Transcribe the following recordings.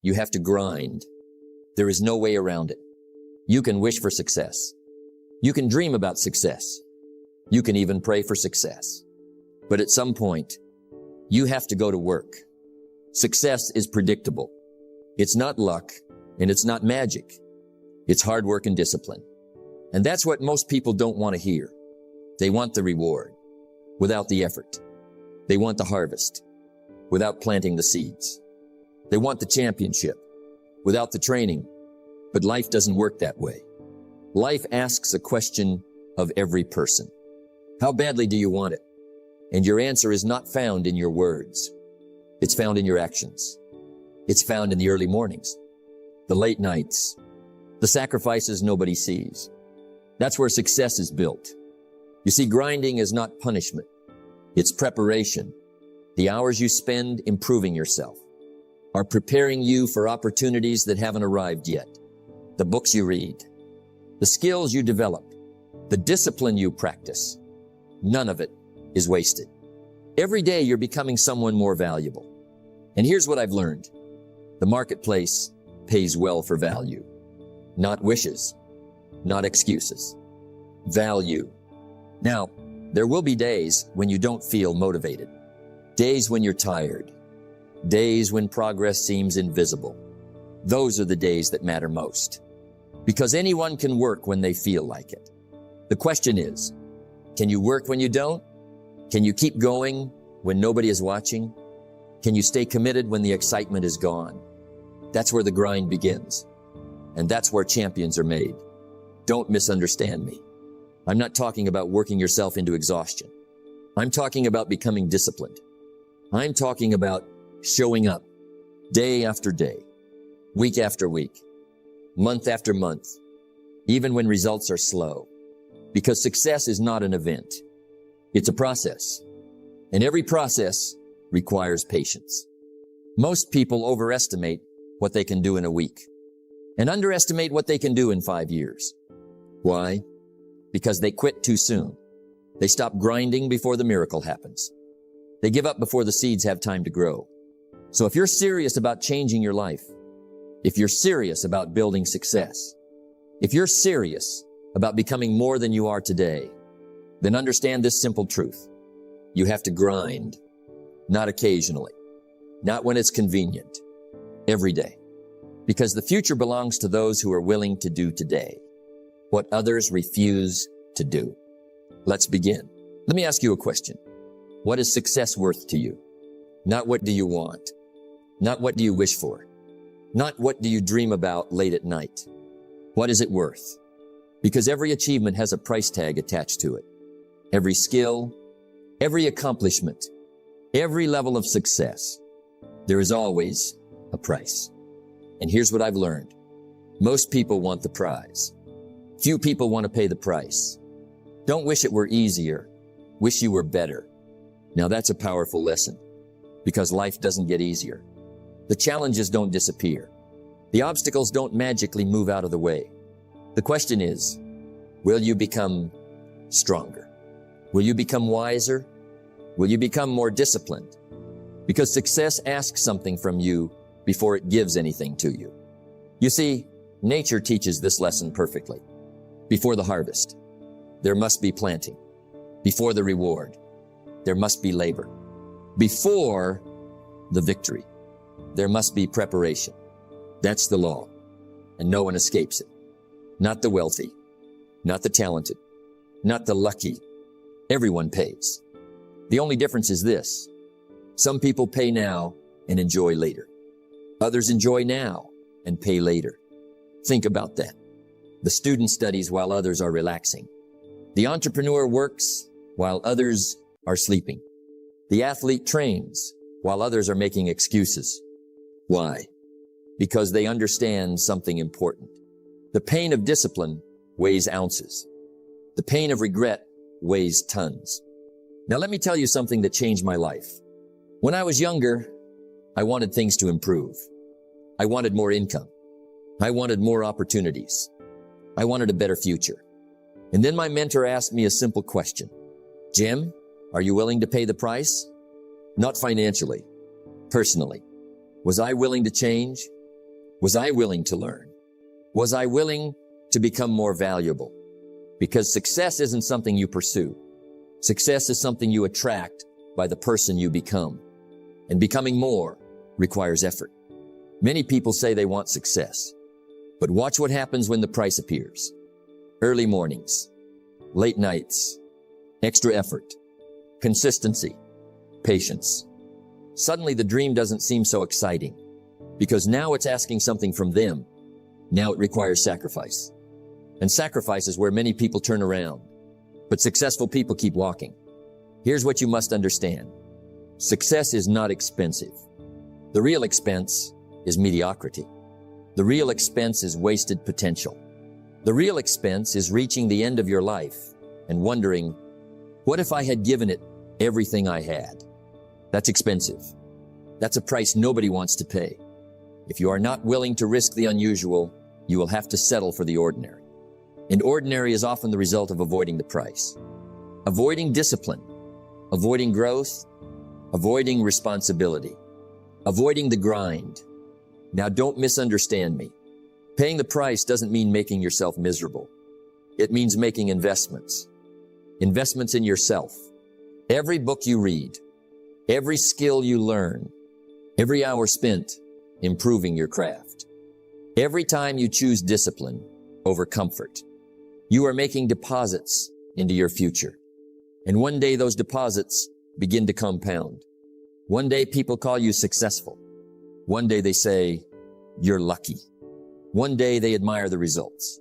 You have to grind. There is no way around it. You can wish for success. You can dream about success. You can even pray for success. But at some point, you have to go to work. Success is predictable. It's not luck, and it's not magic. It's hard work and discipline. And that's what most people don't want to hear. They want the reward without the effort. They want the harvest without planting the seeds. They want the championship without the training. But life doesn't work that way. Life asks a question of every person. How badly do you want it? And your answer is not found in your words. It's found in your actions. It's found in the early mornings, the late nights, the sacrifices nobody sees. That's where success is built. You see, grinding is not punishment. It's preparation. The hours you spend improving yourself are preparing you for opportunities that haven't arrived yet. The books you read, the skills you develop, the discipline you practice, none of it is wasted. Every day you're becoming someone more valuable. And here's what I've learned. The marketplace pays well for value, not wishes, not excuses. Value. Now, there will be days when you don't feel motivated, days when you're tired, days when progress seems invisible. Those are the days that matter most, because anyone can work when they feel like it. The question is, can you work when you don't? Can you keep going when nobody is watching? Can you stay committed when the excitement is gone? That's where the grind begins, and that's where champions are made. Don't misunderstand me. I'm not talking about working yourself into exhaustion. I'm talking about becoming disciplined. I'm talking about showing up day after day, week after week, month after month, even when results are slow. Because success is not an event. It's a process. And every process requires patience. Most people overestimate what they can do in a week and underestimate what they can do in 5 years. Why? Because they quit too soon. They stop grinding before the miracle happens. They give up before the seeds have time to grow. So if you're serious about changing your life, if you're serious about building success, if you're serious about becoming more than you are today, then understand this simple truth. You have to grind, not occasionally, not when it's convenient, every day. Because the future belongs to those who are willing to do today what others refuse to do. Let's begin. Let me ask you a question. What is success worth to you? Not what do you want? Not what do you wish for? Not what do you dream about late at night? What is it worth? Because every achievement has a price tag attached to it. Every skill, every accomplishment, every level of success, there is always a price. And here's what I've learned. Most people want the prize. Few people want to pay the price. Don't wish it were easier. Wish you were better. Now that's a powerful lesson, because life doesn't get easier. The challenges don't disappear. The obstacles don't magically move out of the way. The question is, will you become stronger? Will you become wiser? Will you become more disciplined? Because success asks something from you before it gives anything to you. You see, nature teaches this lesson perfectly. Before the harvest, there must be planting. Before the reward, there must be labor. Before the victory, there must be preparation. That's the law, and no one escapes it. Not the wealthy, not the talented, not the lucky. Everyone pays. The only difference is this. Some people pay now and enjoy later. Others enjoy now and pay later. Think about that. The student studies while others are relaxing. The entrepreneur works while others are sleeping. The athlete trains while others are making excuses. Why? Because they understand something important. The pain of discipline weighs ounces. The pain of regret weighs tons. Now let me tell you something that changed my life. When I was younger, I wanted things to improve. I wanted more income. I wanted more opportunities. I wanted a better future. And then my mentor asked me a simple question. Jim, are you willing to pay the price? Not financially, personally. Was I willing to change? Was I willing to learn? Was I willing to become more valuable? Because success isn't something you pursue. Success is something you attract by the person you become. And becoming more requires effort. Many people say they want success, but watch what happens when the price appears. Early mornings, late nights, extra effort, consistency, patience. Suddenly the dream doesn't seem so exciting because now it's asking something from them. Now it requires sacrifice. And sacrifice is where many people turn around, but successful people keep walking. Here's what you must understand. Success is not expensive. The real expense is mediocrity. The real expense is wasted potential. The real expense is reaching the end of your life and wondering, what if I had given it everything I had? That's expensive. That's a price nobody wants to pay. If you are not willing to risk the unusual, you will have to settle for the ordinary. And ordinary is often the result of avoiding the price. Avoiding discipline, avoiding growth, avoiding responsibility, avoiding the grind. Now don't misunderstand me. Paying the price doesn't mean making yourself miserable. It means making investments. Investments in yourself. Every book you read, every skill you learn, every hour spent improving your craft. Every time you choose discipline over comfort, you are making deposits into your future. And one day those deposits begin to compound. One day people call you successful. One day they say, you're lucky. One day they admire the results.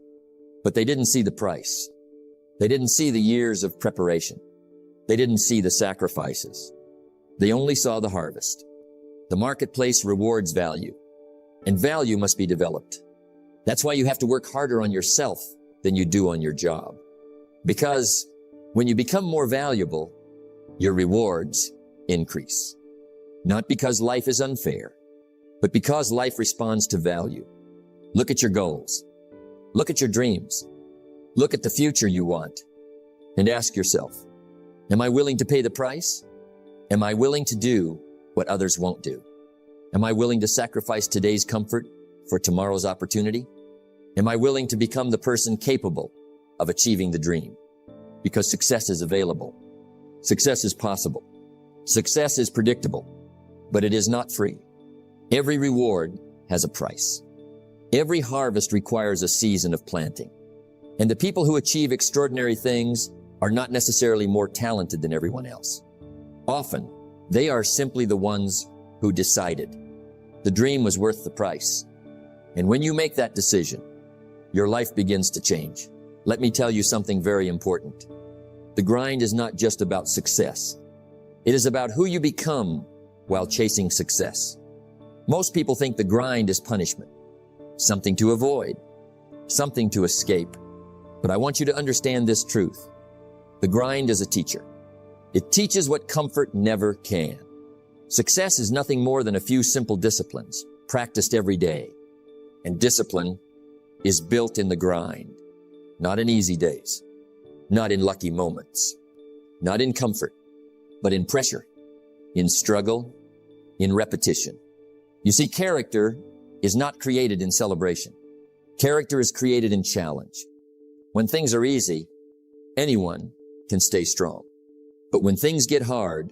But they didn't see the price. They didn't see the years of preparation. They didn't see the sacrifices. They only saw the harvest. The marketplace rewards value, and value must be developed. That's why you have to work harder on yourself than you do on your job. Because when you become more valuable, your rewards increase. Not because life is unfair, but because life responds to value. Look at your goals. Look at your dreams. Look at the future you want and ask yourself, am I willing to pay the price? Am I willing to do what others won't do? Am I willing to sacrifice today's comfort for tomorrow's opportunity? Am I willing to become the person capable of achieving the dream? Because success is available. Success is possible. Success is predictable, but it is not free. Every reward has a price. Every harvest requires a season of planting. And the people who achieve extraordinary things are not necessarily more talented than everyone else. Often, they are simply the ones who decided the dream was worth the price. And when you make that decision, your life begins to change. Let me tell you something very important. The grind is not just about success. It is about who you become while chasing success. Most people think the grind is punishment, something to avoid, something to escape. But I want you to understand this truth. The grind is a teacher. It teaches what comfort never can. Success is nothing more than a few simple disciplines practiced every day. And discipline is built in the grind, not in easy days, not in lucky moments, not in comfort, but in pressure, in struggle, in repetition. You see, character is not created in celebration. Character is created in challenge. When things are easy, anyone can stay strong. But when things get hard,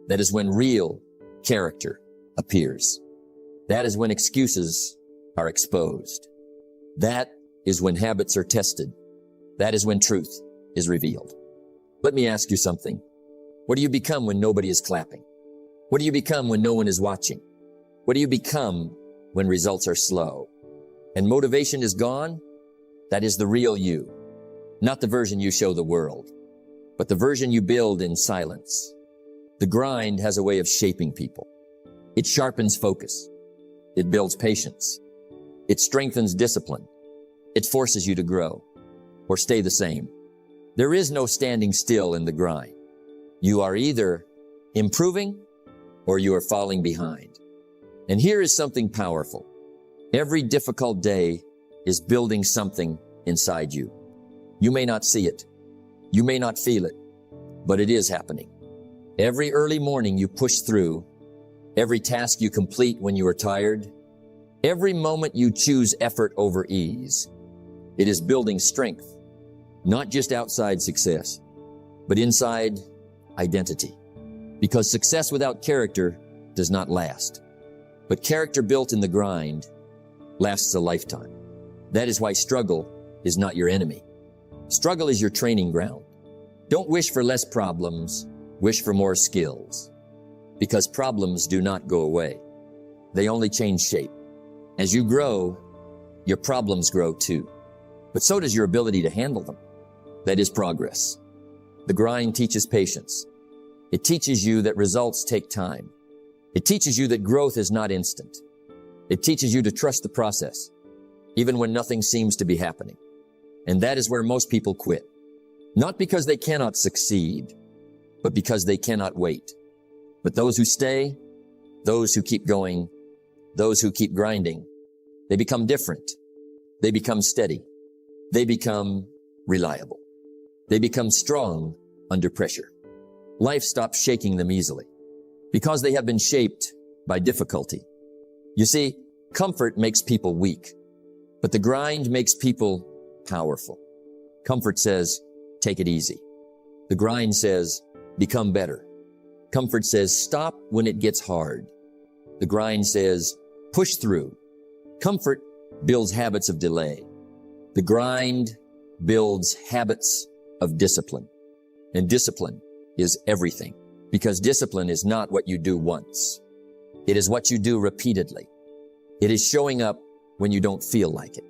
that is when real character appears. That is when excuses are exposed. That is when habits are tested. That is when truth is revealed. Let me ask you something. What do you become when nobody is clapping? What do you become when no one is watching? What do you become when results are slow? And motivation is gone? That is the real you. Not the version you show the world, but the version you build in silence. The grind has a way of shaping people. It sharpens focus. It builds patience. It strengthens discipline. It forces you to grow or stay the same. There is no standing still in the grind. You are either improving or you are falling behind. And here is something powerful. Every difficult day is building something inside you. You may not see it. You may not feel it, but it is happening. Every early morning you push through, every task you complete when you are tired, Every moment you choose effort over ease, it is building strength, not just outside success, but inside identity. Because success without character does not last. But character built in the grind lasts a lifetime. That is why struggle is not your enemy. Struggle is your training ground. Don't wish for less problems, wish for more skills. Because problems do not go away. They only change shape. As you grow, your problems grow too. But so does your ability to handle them. That is progress. The grind teaches patience. It teaches you that results take time. It teaches you that growth is not instant. It teaches you to trust the process, even when nothing seems to be happening. And that is where most people quit. Not because they cannot succeed, but because they cannot wait. But those who stay, those who keep going, those who keep grinding, they become different. They become steady. They become reliable. They become strong under pressure. Life stops shaking them easily because they have been shaped by difficulty. You see, comfort makes people weak, but the grind makes people powerful. Comfort says, take it easy. The grind says, become better. Comfort says, stop when it gets hard. The grind says, push through. Comfort builds habits of delay. The grind builds habits of discipline. And discipline is everything, because discipline is not what you do once. It is what you do repeatedly. It is showing up when you don't feel like it.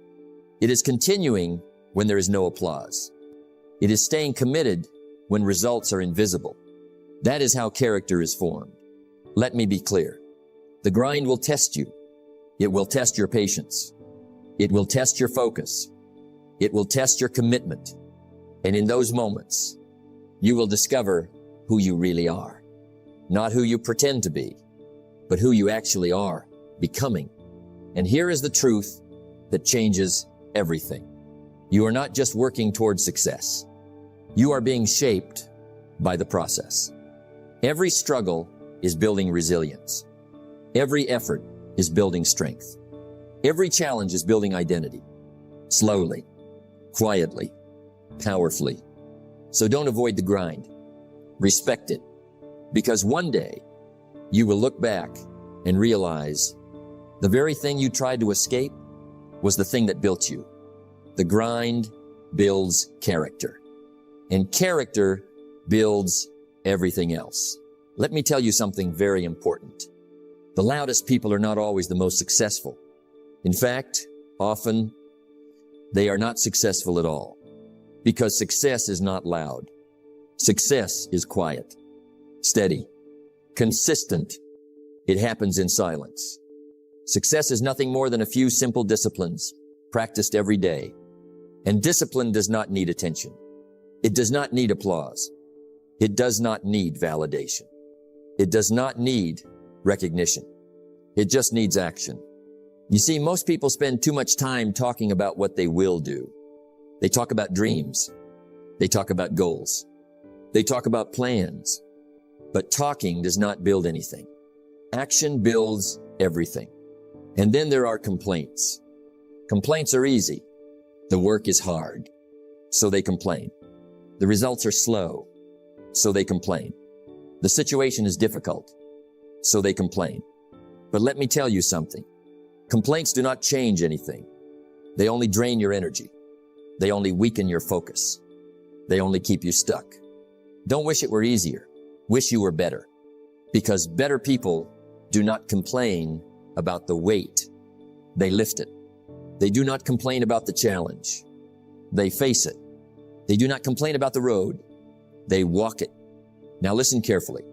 It is continuing when there is no applause. It is staying committed when results are invisible. That is how character is formed. Let me be clear. The grind will test you. It will test your patience. It will test your focus. It will test your commitment. And in those moments, you will discover who you really are. Not who you pretend to be, but who you actually are becoming. And here is the truth that changes everything. You are not just working towards success. You are being shaped by the process. Every struggle is building resilience. Every effort is building strength. Every challenge is building identity. Slowly, quietly, powerfully. So don't avoid the grind. Respect it. Because one day you will look back and realize the very thing you tried to escape was the thing that built you. The grind builds character. And character builds everything else. Let me tell you something very important. The loudest people are not always the most successful. In fact, often they are not successful at all. Because success is not loud. Success is quiet, steady, consistent. It happens in silence. Success is nothing more than a few simple disciplines practiced every day. And discipline does not need attention. It does not need applause. It does not need validation. It does not need recognition. It just needs action. You see, most people spend too much time talking about what they will do. They talk about dreams. They talk about goals. They talk about plans. But talking does not build anything. Action builds everything. And then there are complaints. Complaints are easy. The work is hard, so they complain. The results are slow, so they complain. The situation is difficult, so they complain. But let me tell you something. Complaints do not change anything. They only drain your energy. They only weaken your focus. They only keep you stuck. Don't wish it were easier. Wish you were better. Because better people do not complain about the weight. They lift it. They do not complain about the challenge. They face it. They do not complain about the road. They walk it. Now listen carefully.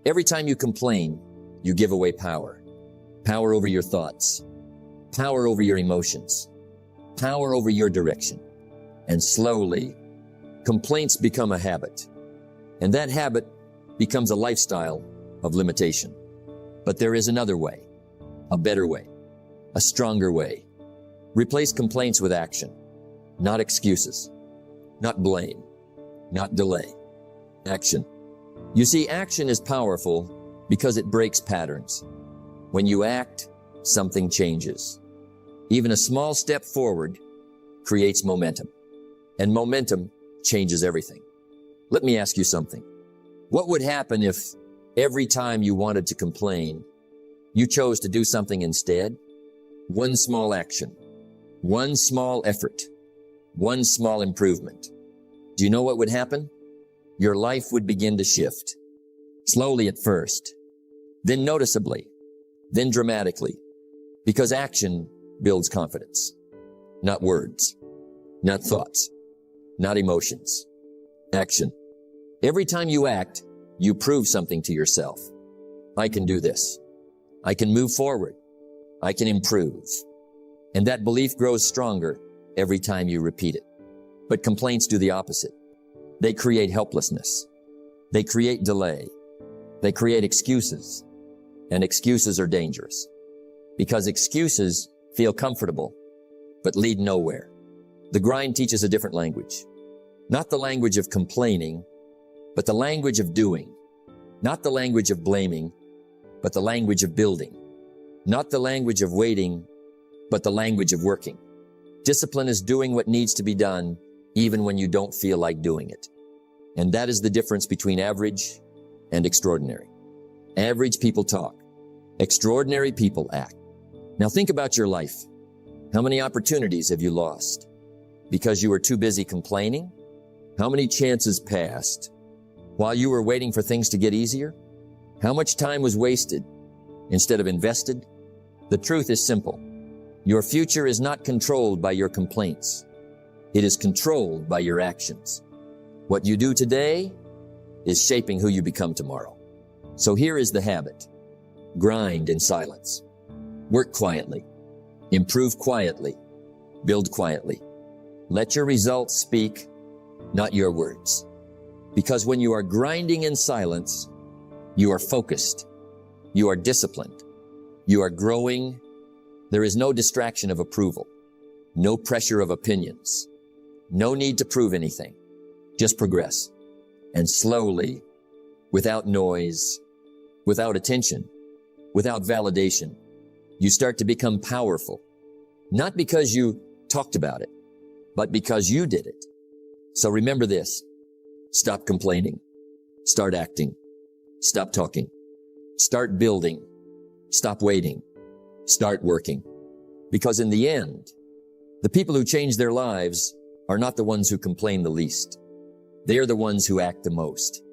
Every time you complain, you give away power. Power over your thoughts. Power over your emotions. Power over your direction. And slowly, complaints become a habit. And that habit becomes a lifestyle of limitation. But there is another way, a better way, a stronger way. Replace complaints with action, not excuses, not blame, not delay. Action. You see, action is powerful because it breaks patterns. When you act, something changes. Even a small step forward creates momentum, and momentum changes everything. Let me ask you something. What would happen if every time you wanted to complain, you chose to do something instead? One small action, one small effort, one small improvement. Do you know what would happen? Your life would begin to shift. Slowly at first, then noticeably, then dramatically, because action builds confidence. Not words, not thoughts, not emotions. Action. Every time you act, you prove something to yourself. I can do this. I can move forward. I can improve. And that belief grows stronger every time you repeat it. But complaints do the opposite. They create helplessness. They create delay. They create excuses. And excuses are dangerous. Because excuses feel comfortable, but lead nowhere. The grind teaches a different language. Not the language of complaining, but the language of doing. Not the language of blaming, but the language of building. Not the language of waiting, but the language of working. Discipline is doing what needs to be done, even when you don't feel like doing it. And that is the difference between average and extraordinary. Average people talk. Extraordinary people act. Now think about your life. How many opportunities have you lost? Because you were too busy complaining? How many chances passed while you were waiting for things to get easier? How much time was wasted instead of invested? The truth is simple. Your future is not controlled by your complaints. It is controlled by your actions. What you do today is shaping who you become tomorrow. So here is the habit. Grind in silence. Work quietly. Improve quietly. Build quietly. Let your results speak, not your words. Because when you are grinding in silence, you are focused. You are disciplined. You are growing. There is no distraction of approval. No pressure of opinions. No need to prove anything. Just progress. And slowly, without noise, without attention, without validation, you start to become powerful. Not because you talked about it, but because you did it. So remember this. Stop complaining. Start acting. Stop talking. Start building. Stop waiting. Start working. Because in the end, the people who change their lives are not the ones who complain the least. They are the ones who act the most.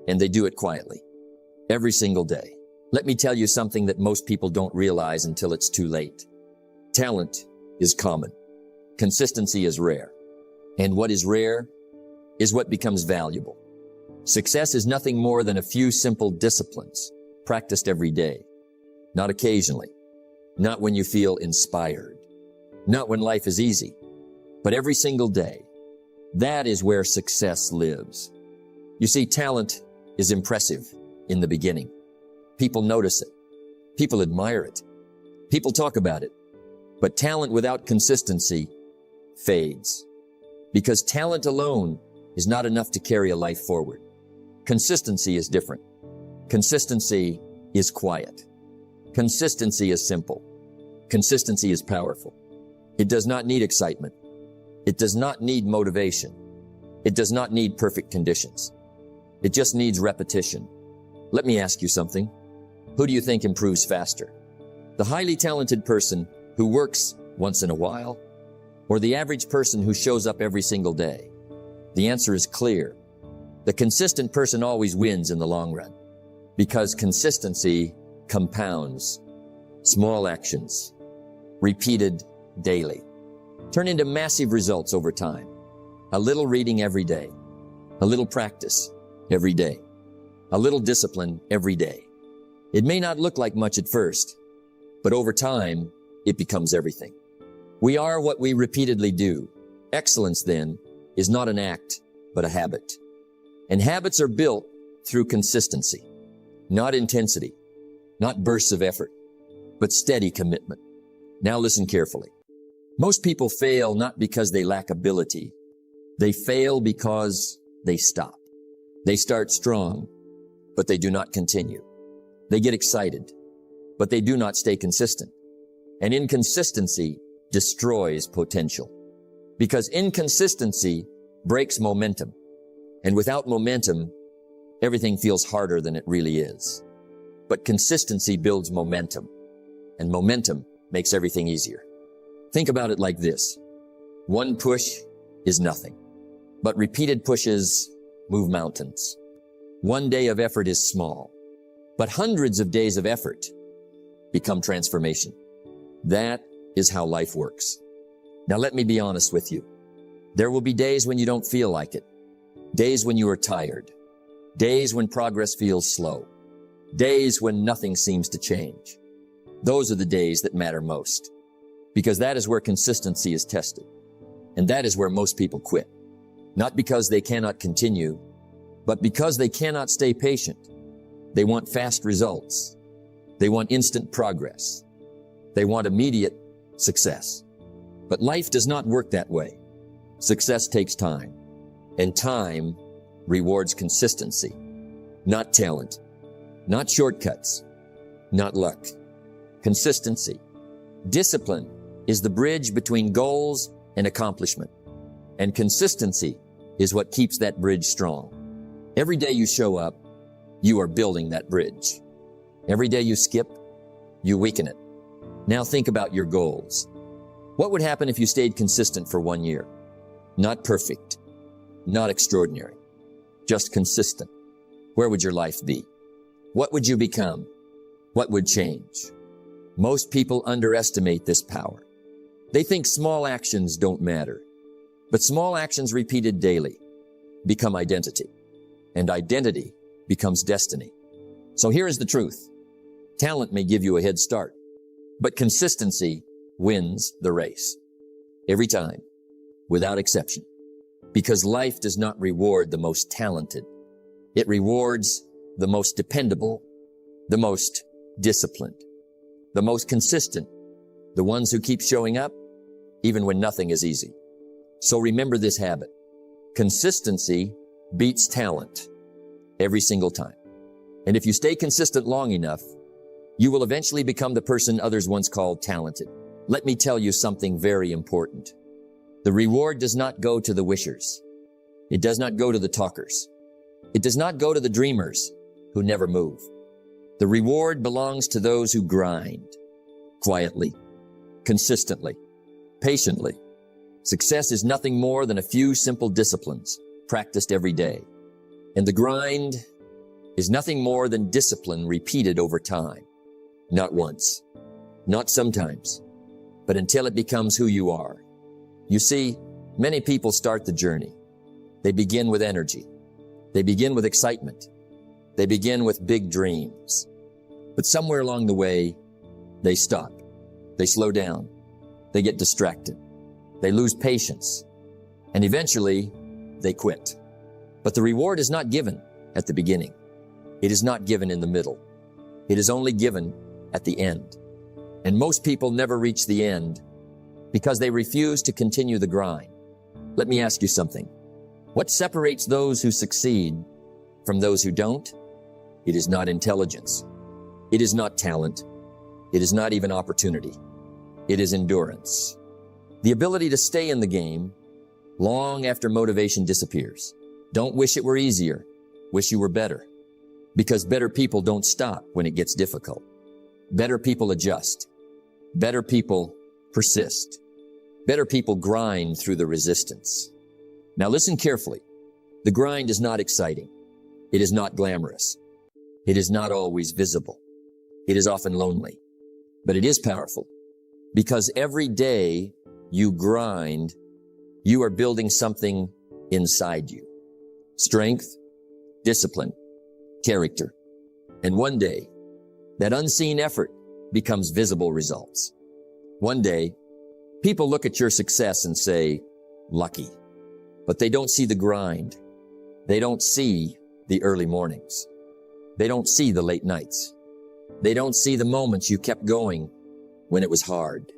And they do it quietly. Every single day. Let me tell you something that most people don't realize until it's too late. Talent is common. Consistency is rare. And what is rare is what becomes valuable. Success is nothing more than a few simple disciplines practiced every day. Not occasionally. Not when you feel inspired. Not when life is easy. But every single day. That is where success lives. You see, talent is impressive in the beginning. People notice it. People admire it. People talk about it. But talent without consistency fades. Because talent alone is not enough to carry a life forward. Consistency is different. Consistency is quiet. Consistency is simple. Consistency is powerful. It does not need excitement. It does not need motivation. It does not need perfect conditions. It just needs repetition. Let me ask you something. Who do you think improves faster? The highly talented person who works once in a while, or the average person who shows up every single day? The answer is clear. The consistent person always wins in the long run, because consistency compounds. Small actions, repeated daily, turn into massive results over time. A little reading every day, a little practice every day, a little discipline every day. It may not look like much at first, but over time, it becomes everything. We are what we repeatedly do. Excellence, then, is not an act, but a habit. And habits are built through consistency, not intensity, not bursts of effort, but steady commitment. Now listen carefully. Most people fail not because they lack ability. They fail because they stop. They start strong, but they do not continue. They get excited, but they do not stay consistent. And inconsistency destroys potential. Because inconsistency breaks momentum. And without momentum, everything feels harder than it really is. But consistency builds momentum. And momentum makes everything easier. Think about it like this. One push is nothing. But repeated pushes move mountains. One day of effort is small. But hundreds of days of effort become transformation. That is how life works. Now let me be honest with you. There will be days when you don't feel like it. Days when you are tired. Days when progress feels slow. Days when nothing seems to change. Those are the days that matter most. Because that is where consistency is tested. And that is where most people quit. Not because they cannot continue, but because they cannot stay patient. They want fast results. They want instant progress. They want immediate success. But life does not work that way. Success takes time. And time rewards consistency, not talent, not shortcuts, not luck. Consistency. Discipline is the bridge between goals and accomplishment. And consistency is what keeps that bridge strong. Every day you show up, you are building that bridge. Every day you skip, you weaken it. Now think about your goals. What would happen if you stayed consistent for 1 year? Not perfect, not extraordinary, just consistent. Where would your life be? What would you become? What would change? Most people underestimate this power. They think small actions don't matter. But small actions repeated daily become identity. And identity becomes destiny. So here is the truth. Talent may give you a head start, but consistency wins the race. Every time, without exception. Because life does not reward the most talented. It rewards the most dependable, the most disciplined, the most consistent, the ones who keep showing up even when nothing is easy. So remember this habit. Consistency beats talent every single time. And if you stay consistent long enough, you will eventually become the person others once called talented. Let me tell you something very important. The reward does not go to the wishers. It does not go to the talkers. It does not go to the dreamers who never move. The reward belongs to those who grind quietly, consistently, patiently. Success is nothing more than a few simple disciplines practiced every day. And the grind is nothing more than discipline repeated over time. Not once, not sometimes, but until it becomes who you are. You see, many people start the journey. They begin with energy. They begin with excitement. They begin with big dreams. But somewhere along the way, they stop. They slow down. They get distracted. They lose patience. And eventually, they quit. But the reward is not given at the beginning. It is not given in the middle. It is only given at the end. And most people never reach the end because they refuse to continue the grind. Let me ask you something. What separates those who succeed from those who don't? It is not intelligence. It is not talent. It is not even opportunity. It is endurance. The ability to stay in the game long after motivation disappears. Don't wish it were easier. Wish you were better. Because better people don't stop when it gets difficult. Better people adjust. Better people persist. Better people grind through the resistance. Now listen carefully. The grind is not exciting. It is not glamorous. It is not always visible. It is often lonely. But it is powerful. Because every day you grind, you are building something inside you. Strength, discipline, character. And one day, that unseen effort becomes visible results. One day, people look at your success and say, lucky. But they don't see the grind. They don't see the early mornings. They don't see the late nights. They don't see the moments you kept going when it was hard.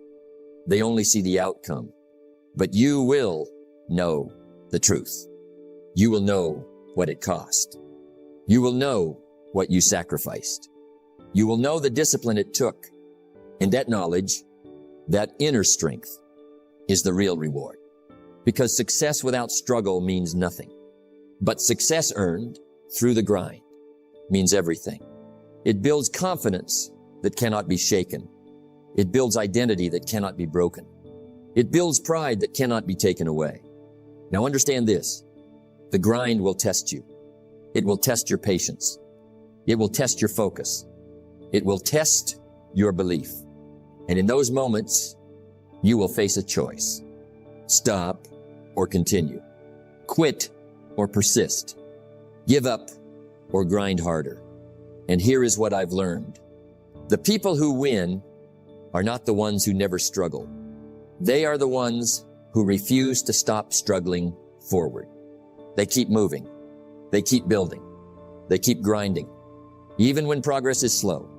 They only see the outcome. But you will know the truth. You will know what it cost. You will know what you sacrificed. You will know the discipline it took. And that knowledge That inner strength is the real reward. Because success without struggle means nothing. But success earned through the grind means everything. It builds confidence that cannot be shaken. It builds identity that cannot be broken. It builds pride that cannot be taken away. Now understand this. The grind will test you. It will test your patience. It will test your focus. It will test your belief. And in those moments, you will face a choice. Stop or continue. Quit or persist. Give up or grind harder. And here is what I've learned. The people who win are not the ones who never struggle. They are the ones who refuse to stop struggling forward. They keep moving. They keep building. They keep grinding. Even when progress is slow.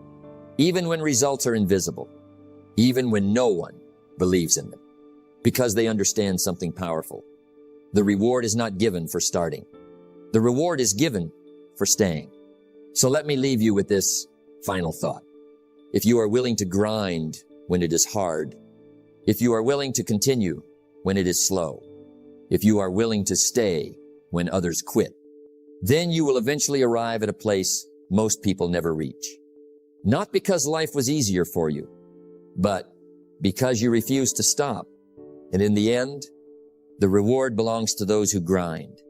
Even when results are invisible. Even when no one believes in them. Because they understand something powerful. The reward is not given for starting. The reward is given for staying. So let me leave you with this final thought. If you are willing to grind when it is hard, if you are willing to continue when it is slow, if you are willing to stay when others quit, then you will eventually arrive at a place most people never reach. Not because life was easier for you, but because you refused to stop. And in the end, the reward belongs to those who grind,